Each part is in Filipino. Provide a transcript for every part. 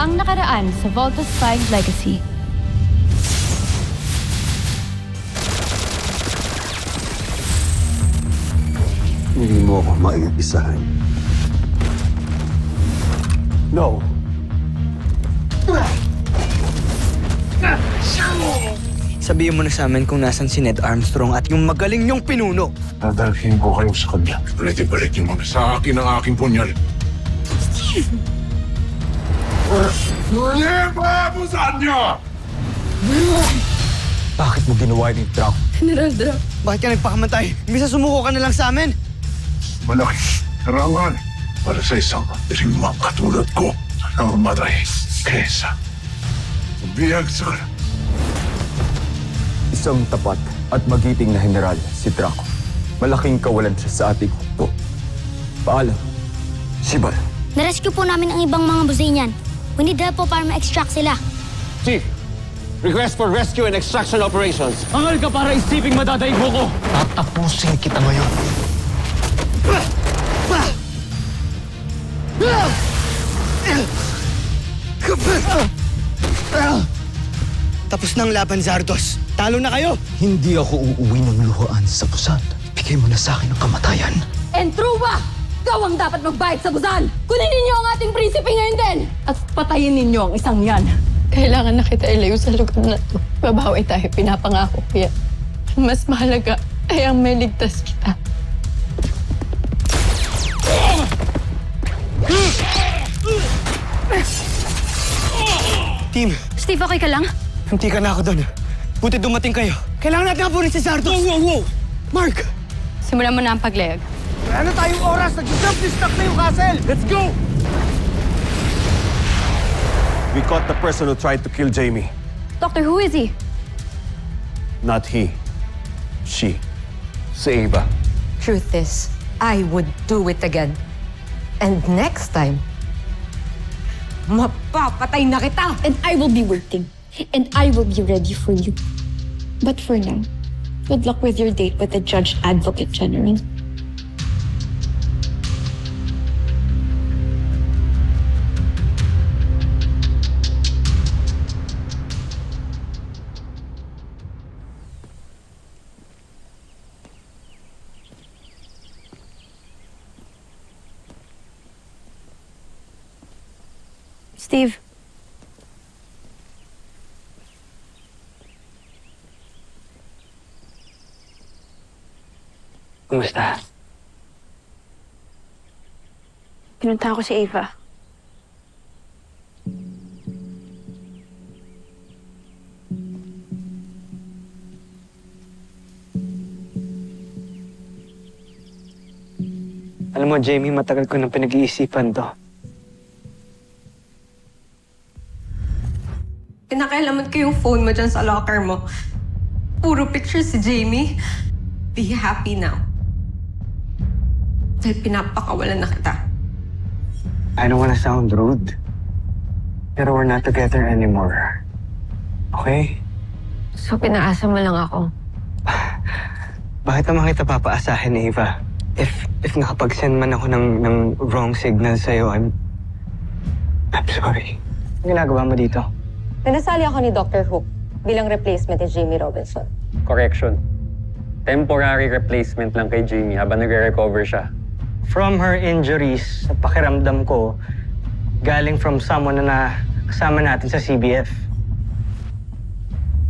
Ang nakaraan sa Voltus 5 Legacy. Hindi mo ako maiisahan. No. Sabihin mo na sa amin kung nasan si Ned Armstrong at yung magaling niyong pinuno. Dadalhin ko kayo sa kanya. Ulit-ibalik niyo muna sa akin ang aking punyal. Steve! Abusan niyo! Bakit mo ginawa yung Draco? General Drac. Bakit ka nagpakamatay? Imbis na sumuko ka na lang sa amin. Malaki karangan para sa isang dirimang katulad ko na mamatay kesa biyagsak. Isang tapat at magiting na general si Draco. Malaking kawalan siya sa ating hukbo. Paalam, Sibal. Narescue po namin ang ibang mga busi niyan. We need help po para ma-extract sila. Chief, request for rescue and extraction operations. Angal ka para isiping madadaig mo ko! Tatapusin kita ngayon. Tapos ng laban, Zardos. Talo na kayo. Hindi ako uuwi ng luhaan sa pusan. Bigay mo na sa akin ang kamatayan. Entruba! Ikaw ang dapat magbayad sa busan! Kunin ninyo ang ating prinsipe ngayon din! At patayin ninyo ang isang yan. Kailangan na kita ilayo sa lugar na ito. Babawi tayo, pinapangako. Kaya mas mahalaga ay ang may ligtas kita. Team, Steve, okay ka lang? hindi ka na ako doon. Buti dumating kayo. Kailangan natin hapunin si Zardos. Wow! Mark! Simulan mo na ang paglayag. Wala na tayong oras. Nag-jump-distract na yung castle. Let's go! We caught the person who tried to kill Jamie. Doctor, who is he? Not he. She. Si Ava. Truth is, I would do it again. And next time, mapapatay na kita! And I will be working. And I will be ready for you. But for now, good luck with your date with the Judge Advocate General. Steve. Kumusta? Pinunta ko si Ava. Alam mo, Jamie, matagal ko nang pinag-iisipan to. Pinakailaman ko yung phone mo dyan sa locker mo. Puro picture si Jamie. Be happy now. Dahil pinapakawalan na kita. I don't wanna sound rude. Pero we're not together anymore. Okay? So pinaasa mo lang ako. Bakit naman kita papaasahin, Ava? If nakapag-send man ako ng wrong signal sa'yo, I'm sorry. Ang ginagawa mo dito? Pinasali ako ni Dr. Hook bilang replacement ni Jamie Robinson. Correction. Temporary replacement lang kay Jamie habang nagre-recover siya. From her injuries, sa pakiramdam ko, galing from someone na kasama natin sa CBF.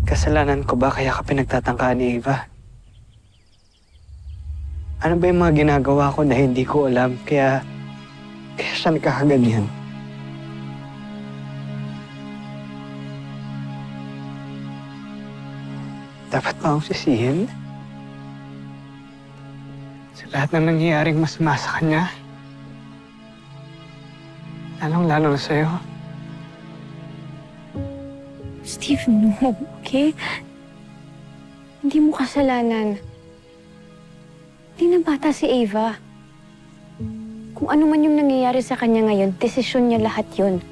Kasalanan ko ba kaya ka pinagtatangkaan ni Ava? Ano ba yung mga ginagawa ko na hindi ko alam kaya siya nagkakaganyan? Dapat ba akong sisihin? Sa lahat ng nangyayaring masama sa kanya? Lalong-lalo na sa'yo. Steve, no, okay? Hindi mo kasalanan. Hindi na bata si Ava. Kung ano man yung nangyayari sa kanya ngayon, desisyon niya lahat yun.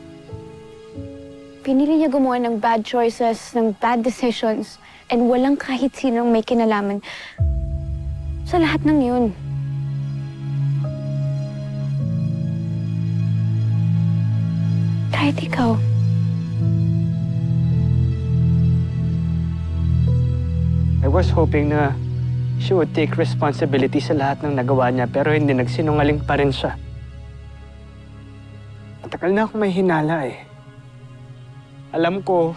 Pinili niya gumawa ng bad choices, ng bad decisions, and walang kahit sinong may kinalaman sa lahat ng yun. Kahit ikaw. I was hoping na she would take responsibility sa lahat ng nagawa niya, pero hindi, nagsinungaling pa rin siya. Matagal na akong may hinala eh. Alam ko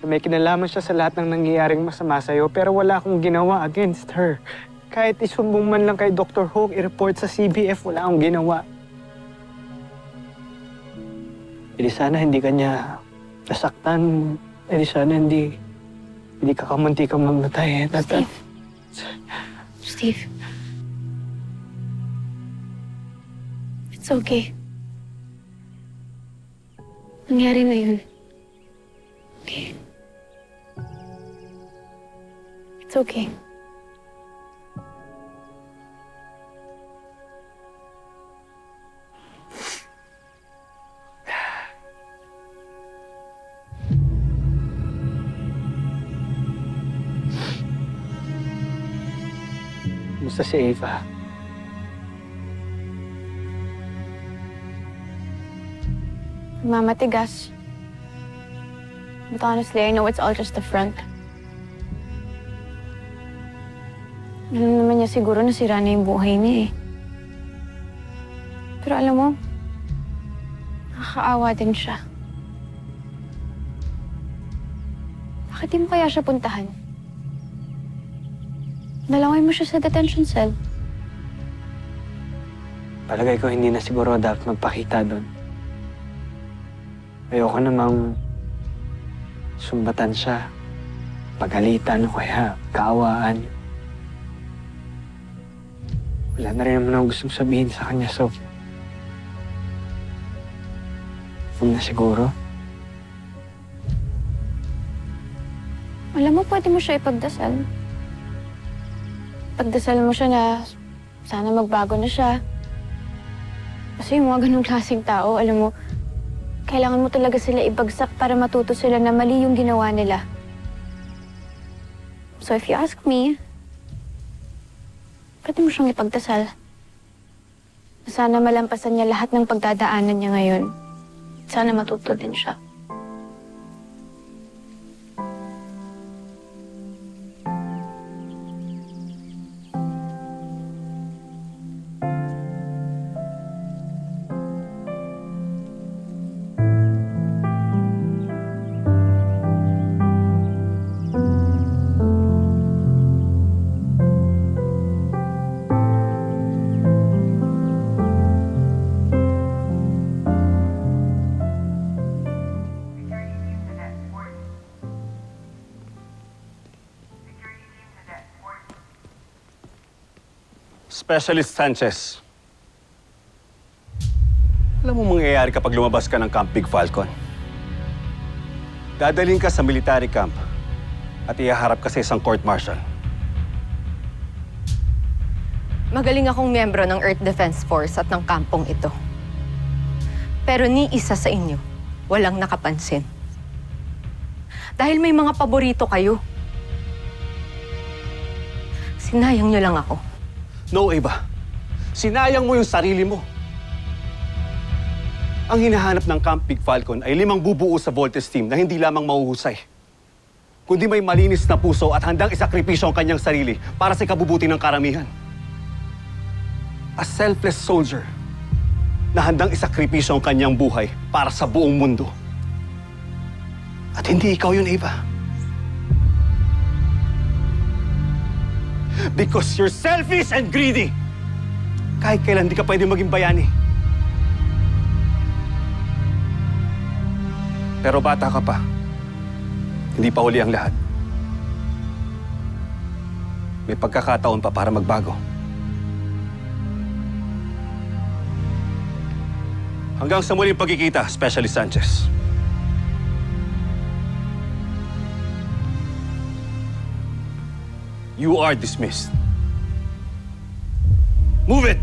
na may kinalaman siya sa lahat ng nangyayaring masama sa'yo, pero wala akong ginawa against her. Kahit isumbong man lang kay Dr. Hook, i-report sa CBF, wala akong ginawa. Hindi sana hindi kanya nasaktan. Hindi sana hindi ka kamunti kang mamatay. Steve. It's okay. Nangyari na yun. Okay. It's okay. Kumusta si Eva? Mamatigas. But honestly, I know it's all just a front. Alam naman niya siguro na sira na yung buhay niya eh. Pero alam mo, nakakaawa din siya. Bakit di mo kaya siya puntahan? Dalawin mo siya sa detention cell. Palagay ko hindi na siguro dapat magpakita doon. Ayoko namang sumbatan siya, pagalitan o kaya kaawaan. Wala na rin naman ako gustong sabihin sa kanya, so huwag na siguro. Alam mo, pwede mo siya ipagdasal. Pagdasal mo siya na sana magbago na siya. Kasi yung mga ganung klaseng tao, alam mo, kailangan mo talaga sila ibagsak para matuto sila na mali yung ginawa nila. So if you ask me, pwede mo siyang ipagdasal. Sana malampasan niya lahat ng pagdadaanan niya ngayon. Sana matuto din siya. Specialist Sanchez. Alam mo mangyayari kapag lumabas ka ng Camp Big Falcon? Dadalhin ka sa military camp at ihaharap ka sa isang court-martial. Magaling akong miyembro ng Earth Defense Force at ng kampong ito. Pero ni isa sa inyo, walang nakapansin. Dahil may mga paborito kayo. Sinayang niyo lang ako. No, Eva. Sinayang mo yung sarili mo. Ang hinahanap ng Camp Big Falcon ay 5 bubuo sa Voltes team na hindi lamang mahuhusay, kundi may malinis na puso at handang isakripisyo ang kanyang sarili para sa ikabubuti ng karamihan. A selfless soldier na handang isakripisyo ang kanyang buhay para sa buong mundo. At hindi ikaw yun, Eva. Because you're selfish and greedy. Kahit kailan di ka pwede maging bayani. Pero bata ka pa. Hindi pa huli ang lahat. May pagkakataon pa para magbago. Hanggang sa muling pagkikita, Specialist Sanchez. You are dismissed. Move it!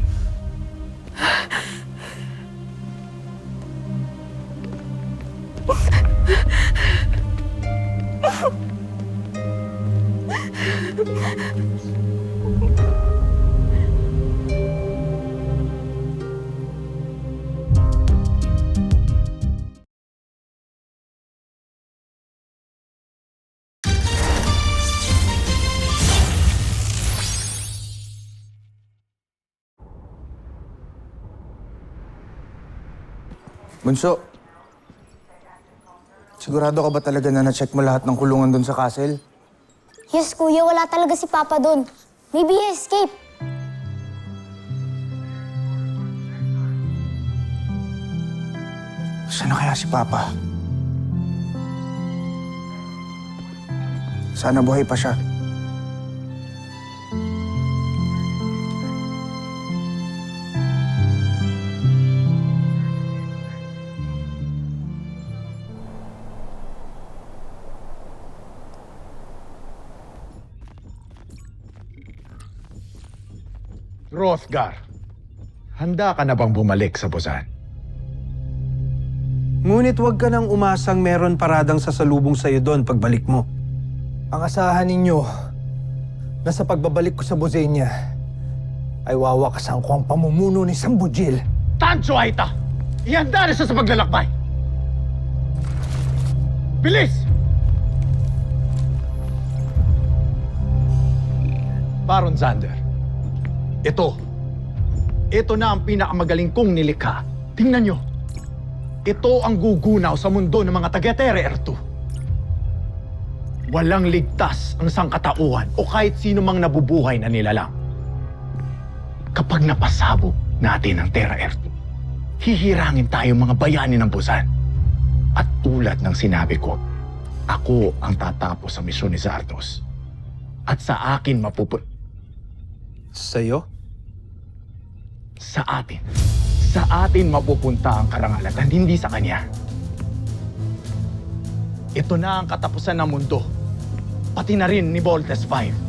Bunso, sigurado ka ba talaga na na-check mo lahat ng kulungan doon sa castle? Yes, kuya, wala talaga si Papa doon. Maybe he escaped. Saan na kaya si Papa? Sana buhay pa siya. Hrothgar, handa ka na bang bumalik sa Busan? Ngunit huwag ka nang umasang meron paradang sasalubong sa'yo doon pagbalik mo. Ang asahan ninyo na sa pagbabalik ko sa Bosenya ay wawakasan ko ang pamumuno ni Sambujil. Tancho Aita! Ihanda na siya sa paglalakbay! Bilis! Baron Xander, ito na ang pinakamagaling kong nilikha. Tingnan nyo. Ito ang gugunaw sa mundo ng mga taga-Terra Ertu. Walang ligtas ang sangkatauhan o kahit sino mang nabubuhay na nilalang. Kapag napasabog natin ang Terra Ertu, hihirangin tayo mga bayani ng Busan. At tulad ng sinabi ko, ako ang tatapos sa misyon ni Zardos. At sa akin Sa'yo? Sa atin mapupunta ang karangalan at hindi sa kanya. Ito na ang katapusan ng mundo, pati na rin ni Voltes 5.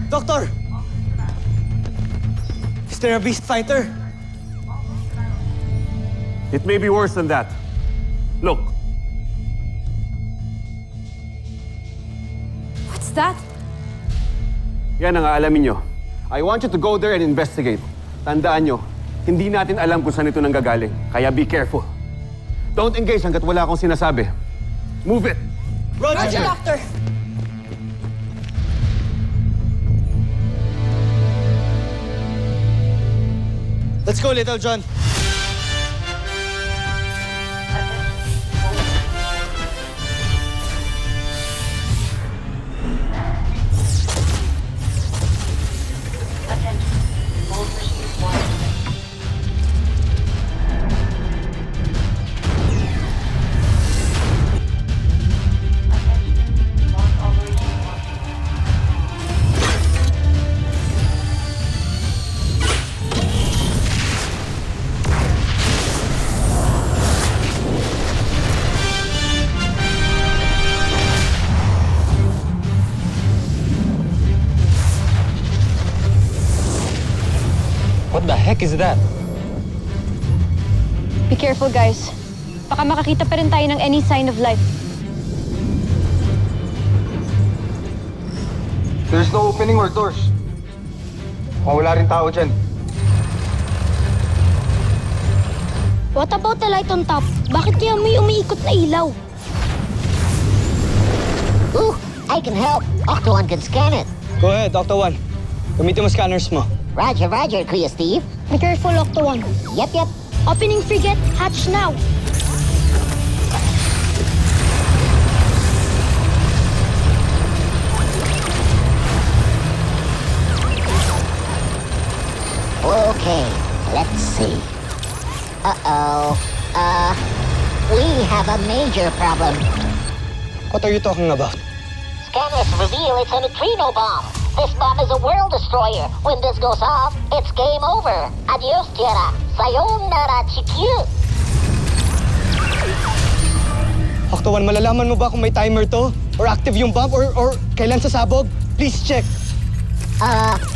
Doctor! Is there a beast fighter? It may be worse than that. Look. What's that? Yan ang aalamin nyo. I want you to go there and investigate. Tandaan nyo, hindi natin alam kung saan ito nanggagaling. Kaya be careful. Don't engage hanggat wala akong sinasabi. Move it! Roger, Doctor! Let's go, Little John. What the heck is that? Be careful, guys. Baka makakita pa rin tayo ng any sign of life. There's no opening or doors. Wala rin tao dyan. What about the light on top? Bakit kaya may umiikot na ilaw? Ooh, I can help. Octo 1 can scan it. Go ahead, Dr. 1. Gamitin mo scanners mo. Roger, roger, Kuya Steve. Be careful, Octo 1. Yep. Opening frigate, hatch now. Okay, let's see. Uh-oh. We have a major problem. What are you talking about? Scanners reveal it's a neutrino bomb. This bomb is a world destroyer. When this goes off, it's game over. Adios, Tierra. Sayonara, Chikyu. Octo 1, malalaman mo ba kung may timer to? Or active yung bomb? Or kailan sasabog? Please check.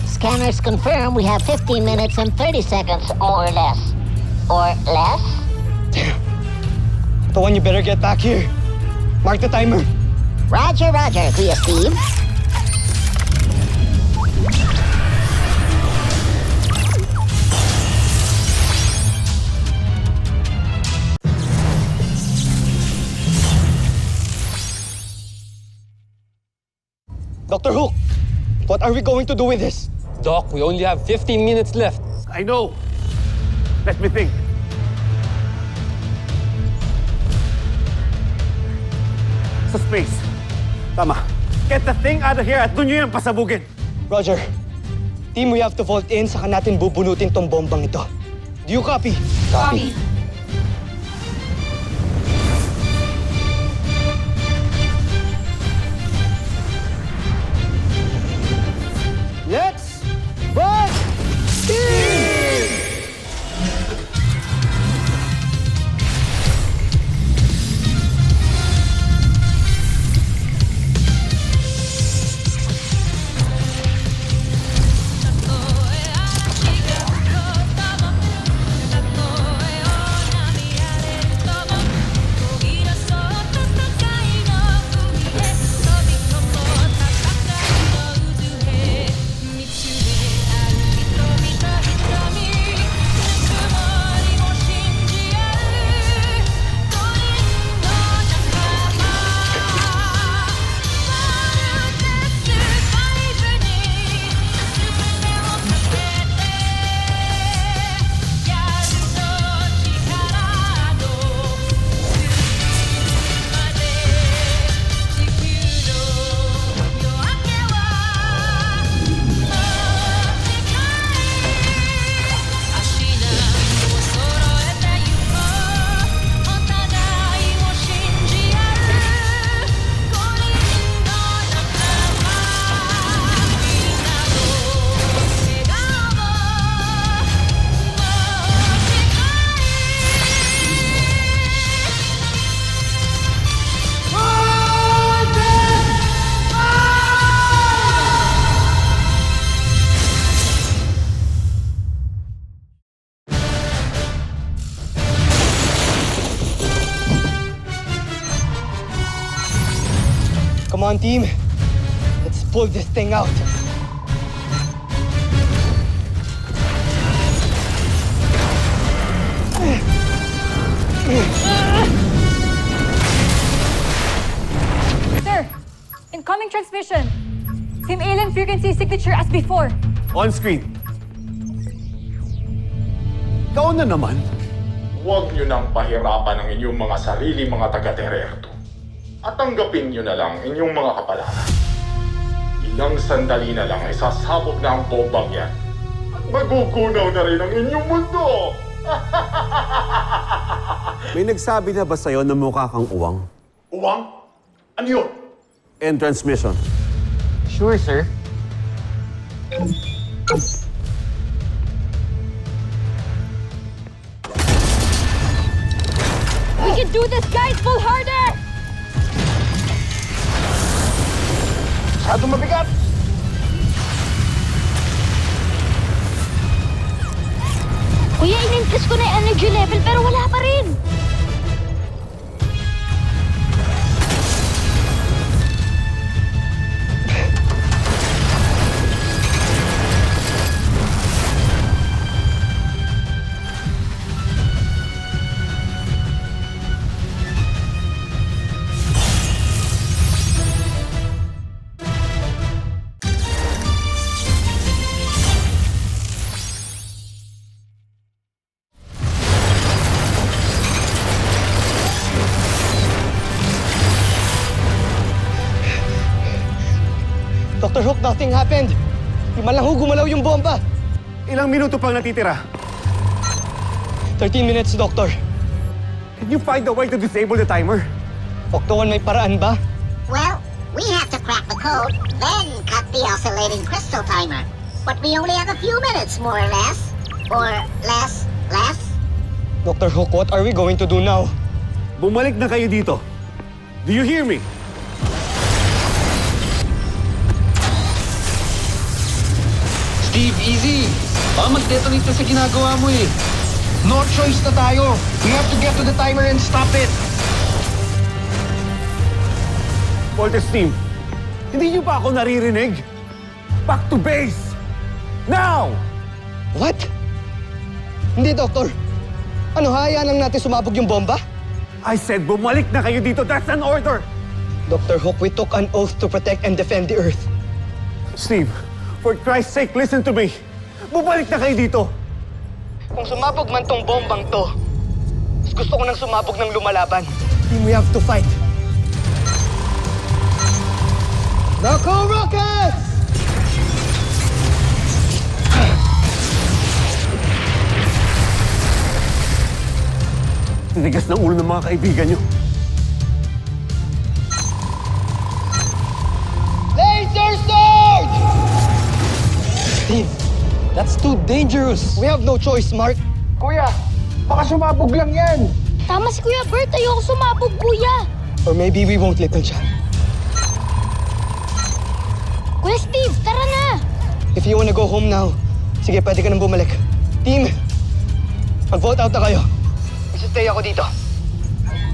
Scanners confirm we have 15 minutes and 30 seconds, more or less. Or less? Tuan, you better get back here. Mark the timer. Roger, Roger, Kuya Steve. Dr. Hook, what are we going to do with this? Doc, we only have 15 minutes left. I know. Let me think. Sa space. Tama. Get the thing out of here at doon nyo yung pasabugin. Roger. Team, we have to vault in, saka natin bubunutin tong bombang ito. Do you copy? Copy. Let's vault in! Come on, team. Let's pull this thing out. Sir, incoming transmission. Same alien frequency signature as before. On screen. Ikaw na naman. Huwag niyo nang pahirapan ang inyong mga sarili mga taga-Tererto. At tanggapin niyo na lang inyong mga kapalaran. Ilang sandali na lang ay sasabog na ang bombang yan. At magugunaw na rin ang inyong mundo! May nagsabi na ba sa'yo na mukha kang uwang? Uwang? Ano yun? End transmission. Sure, sir. We can do this, guys! Pull harder! Masyado mabigat! Kuya, in-increase ko na yung energy level pero wala pa rin. Dr. Hook, nothing happened. Di man lang ho gumalaw yung bomba. Ilang minuto pang natitira? 13 minutes, Doctor. Can you find a way to disable the timer? Oktawan, may paraan ba? Well, we have to crack the code, then cut the oscillating crystal timer. But we only have a few minutes, more or less. Or less. Dr. Hook, what are we going to do now? Bumalik na kayo dito. Do you hear me? Steve, easy! Baka mag-detonate na sa ginagawa mo eh. No choice na tayo. We have to get to the timer and stop it. Voltes team, hindi niyo ba ako naririnig? Back to base! Now! What? Hindi, Doktor. Ano, hayaan lang natin sumabog yung bomba? I said bumalik na kayo dito. That's an order! Dr. Hook, we took an oath to protect and defend the Earth. Steve, for Christ's sake, listen to me. Bumalik na kayo dito. Kung sumabog man tong bombang to, mas gusto ko nang sumabog ng lumalaban. Team, we have to fight. Nako, Rockets! Tinigas ng ulo ng mga kaibigan niyo. Laser Sword! Team, that's too dangerous. We have no choice, Mark. Kuya, baka sumabog lang yan. Tama si Kuya Bert, ayoko sumabog, Kuya. Or maybe we won't, Little Chan. Kuya Steve, tara na! If you wanna go home now, sige, pwede ka nang bumalik. Team, mag-vote out na kayo. Stay ako dito.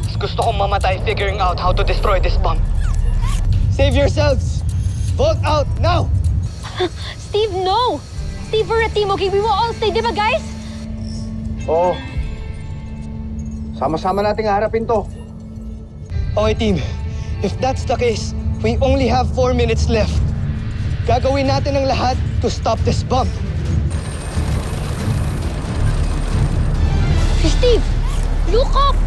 Mas gusto kong mamatay figuring out how to destroy this bomb. Save yourselves! Vote out now! Steve, no! Steve, we're a team, okay? We will all stay, di ba, guys? Oo. Sama-sama nating harapin to. Okay, team. If that's the case, we only have 4 minutes left. Gagawin natin ang lahat to stop this bomb. Steve, look up!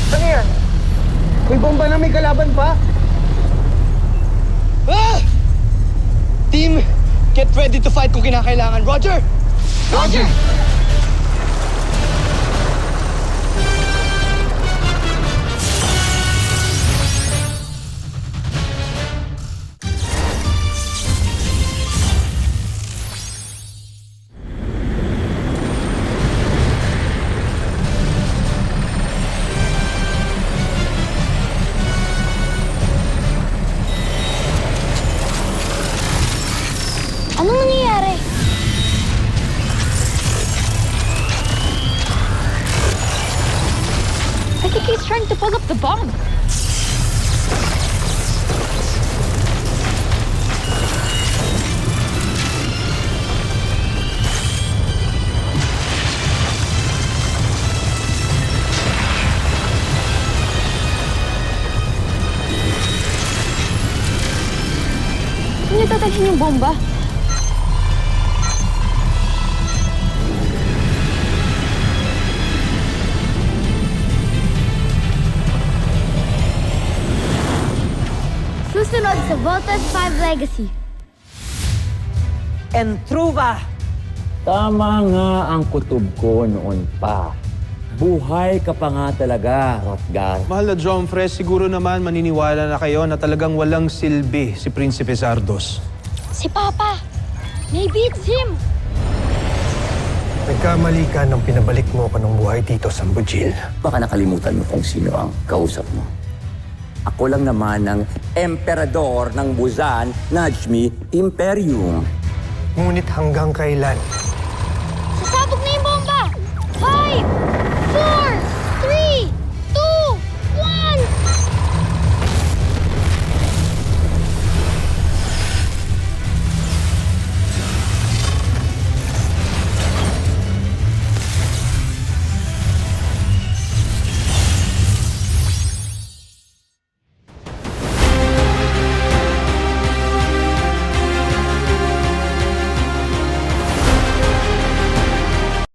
Ano yan? May bomba na may kalaban pa? Ah! Team, get ready to fight kung kinakailangan. Roger! Roger! Anong nangyayari? I think he's trying to pull up the bomb. Saan niya tatalhin yung bomba? Susunod sa Voltes 5 Legacy. Entruva! Tama nga ang kutob ko noon pa. Buhay ka pa nga talaga, Rotgar. Mahal na John Fresh, siguro naman maniniwala na kayo na talagang walang silbi si Prinsipe Zardos. Si Papa! Maybe it's him! Nagkamali ka nang pinabalik mo ko ng buhay dito sa Bujil. Baka nakalimutan mo kung sino ang kausap mo. Ako lang naman ang emperador ng Busan, Najmi Imperium. Ngunit hanggang kailan